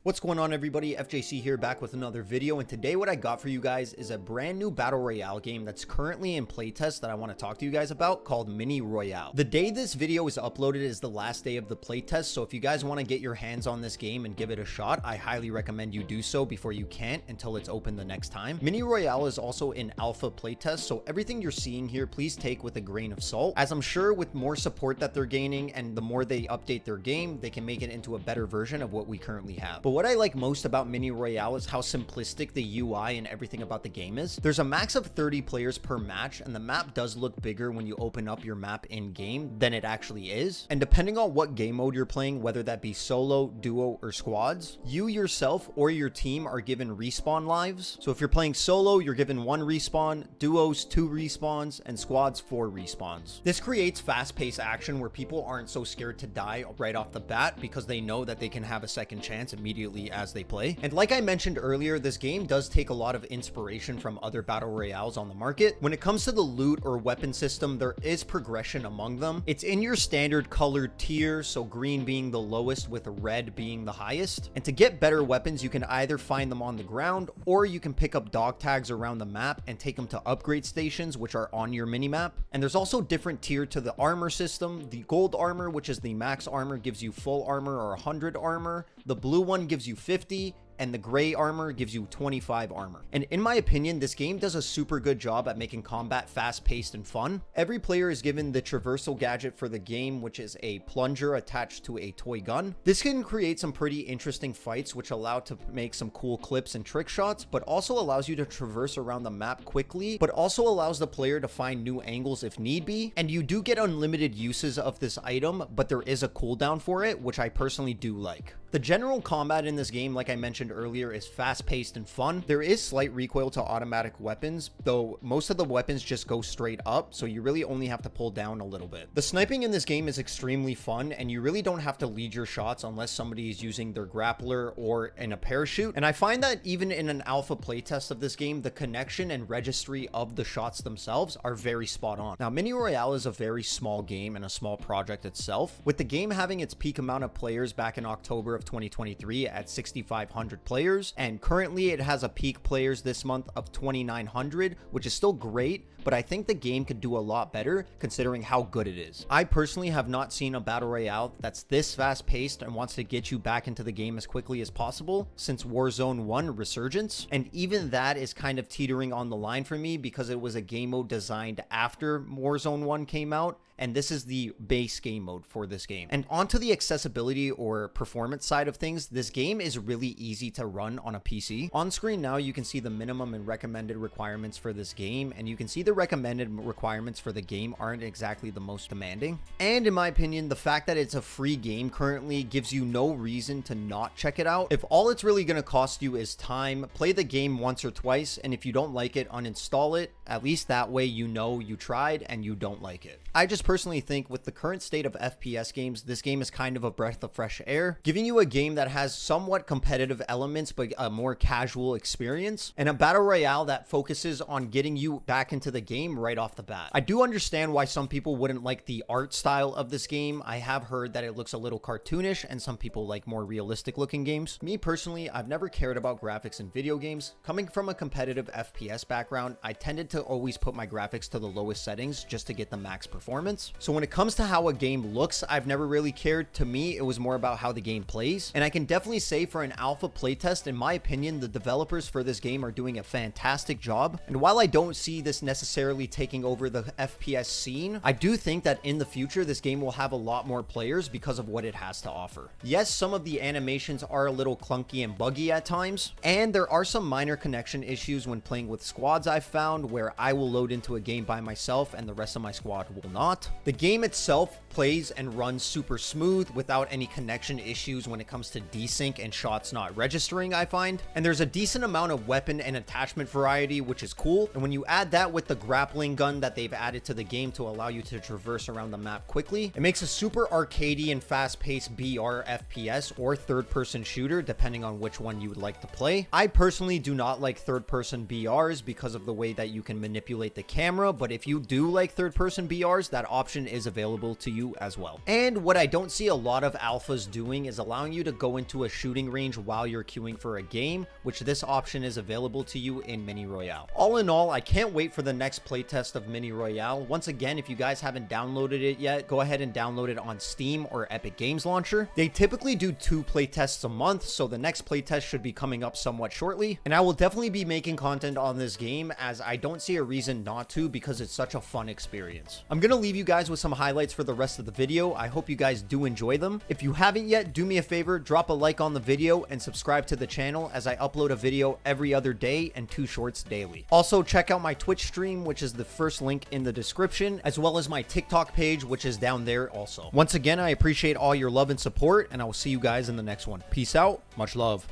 What's going on, everybody? FJC here, back with another video, and today what I got for you guys is a brand new battle royale game that's currently in playtest that I want to talk to you guys about, called Mini Royale. The day this video is uploaded is the last day of the playtest, so if you guys want to get your hands on this game and give it a shot, I highly recommend you do so before you can't until it's open the next time. Mini Royale is also in alpha playtest, so everything you're seeing here, please take with a grain of salt, as I'm sure with more support that they're gaining and the more they update their game, they can make it into a better version of what we currently have. But what I like most about Mini Royale is how simplistic the UI and everything about the game is. There's a max of 30 players per match, and the map does look bigger when you open up your map in game than it actually is. And depending on what game mode you're playing, whether that be solo, duo, or squads, you yourself or your team are given respawn lives. So if you're playing solo, you're given 1 respawn, duos 2 respawns, and squads 4 respawns. This creates fast-paced action where people aren't so scared to die right off the bat because they know that they can have a second chance immediately as they play. And like I mentioned earlier, this game does take a lot of inspiration from other battle royales on the market. When it comes to the loot or weapon system, there is progression among them. It's in your standard colored tier, so green being the lowest with red being the highest. And to get better weapons, you can either find them on the ground or you can pick up dog tags around the map and take them to upgrade stations, which are on your mini map. And there's also different tier to the armor system. The gold armor, which is the max armor, gives you full armor or 100 armor. The blue one gives you 50, and the gray armor gives you 25 armor. And in my opinion, this game does a super good job at making combat fast-paced and fun. Every player is given the traversal gadget for the game, which is a plunger attached to a toy gun. This can create some pretty interesting fights, which allow to make some cool clips and trick shots, but also allows you to traverse around the map quickly, but also allows the player to find new angles if need be. And you do get unlimited uses of this item, but there is a cooldown for it, which I personally do like. The general combat in this game, like I mentioned earlier, is fast-paced and fun. There is slight recoil to automatic weapons, though most of the weapons just go straight up, so you really only have to pull down a little bit. The sniping in this game is extremely fun, and you really don't have to lead your shots unless somebody is using their grappler or in a parachute. And I find that even in an alpha playtest of this game, the connection and registry of the shots themselves are very spot on. Now, Mini Royale is a very small game and a small project itself, with the game having its peak amount of players back in October of 2023 at 6,500 players, and currently it has a peak players this month of 2,900, which is still great, but I think the game could do a lot better considering how good it is. I personally have not seen a battle royale that's this fast paced and wants to get you back into the game as quickly as possible since Warzone 1 Resurgence, and even that is kind of teetering on the line for me because it was a game mode designed after Warzone 1 came out, and this is the base game mode for this game. And onto the accessibility or performance side of things, this game is really easy to run on a PC. On screen now, you can see the minimum and recommended requirements for this game, and you can see the recommended requirements for the game aren't exactly the most demanding. And in my opinion, the fact that it's a free game currently gives you no reason to not check it out. If all it's really gonna cost you is time, play the game once or twice, and if you don't like it, uninstall it. At least that way you know you tried and you don't like it. I just personally think with the current state of FPS games, this game is kind of a breath of fresh air, giving you a game that has somewhat competitive elements but a more casual experience, and a battle royale that focuses on getting you back into the game right off the bat. I do understand why some people wouldn't like the art style of this game. I have heard that it looks a little cartoonish and some people like more realistic looking games. Me personally, I've never cared about graphics in video games. Coming from a competitive FPS background, I tended to always put my graphics to the lowest settings just to get the max performance. So when it comes to how a game looks, I've never really cared. To me, it was more about how the game plays. And I can definitely say for an alpha playtest, in my opinion, the developers for this game are doing a fantastic job. And while I don't see this necessarily taking over the FPS scene, I do think that in the future, this game will have a lot more players because of what it has to offer. Yes, some of the animations are a little clunky and buggy at times, and there are some minor connection issues when playing with squads I've found where I will load into a game by myself and the rest of my squad will not. The game itself plays and runs super smooth without any connection issues when it comes to desync and shots not registering, I find. And there's a decent amount of weapon and attachment variety, which is cool. And when you add that with the grappling gun that they've added to the game to allow you to traverse around the map quickly, it makes a super arcadey and fast-paced BR FPS or third-person shooter, depending on which one you would like to play. I personally do not like third-person BRs because of the way that you can manipulate the camera, but if you do like third-person BRs that option is available to you as well. And what I don't see a lot of alphas doing is allowing you to go into a shooting range while you're queuing for a game, which this option is available to you in Mini Royale. All in all, I can't wait for the next playtest of Mini Royale. Once again, if you guys haven't downloaded it yet, go ahead and download it on Steam or Epic Games Launcher. They typically do 2 playtests a month, so the next playtest should be coming up somewhat shortly, and I will definitely be making content on this game, as I don't see a reason not to, because it's such a fun experience. I'm gonna leave you guys with some highlights for the rest of the video. I hope you guys do enjoy them. If you haven't yet, do me a favor, drop a like on the video and subscribe to the channel, as I upload a video every other day and 2 shorts daily. Also, check out my Twitch stream, which is the first link in the description, as well as my TikTok page, which is down there also. Once again, I appreciate all your love and support, and I will see you guys in the next one. Peace out. Much love.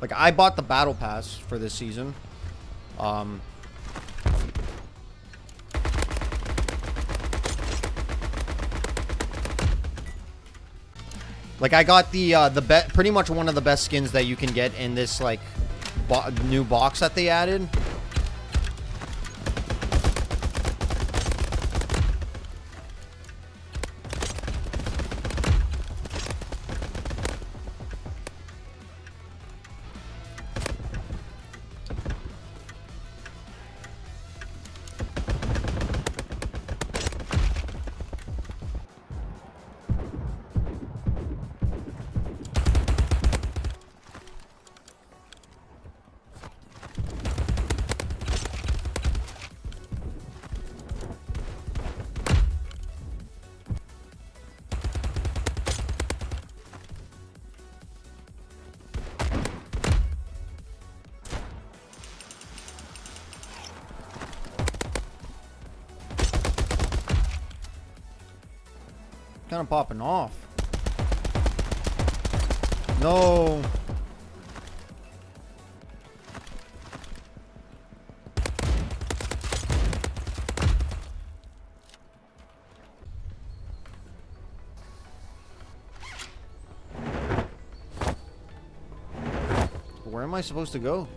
Like, I bought the battle pass for this season. Like, I got the pretty much one of the best skins that you can get in this, like, new box that they added. Kind of popping off. No. Where am I supposed to go?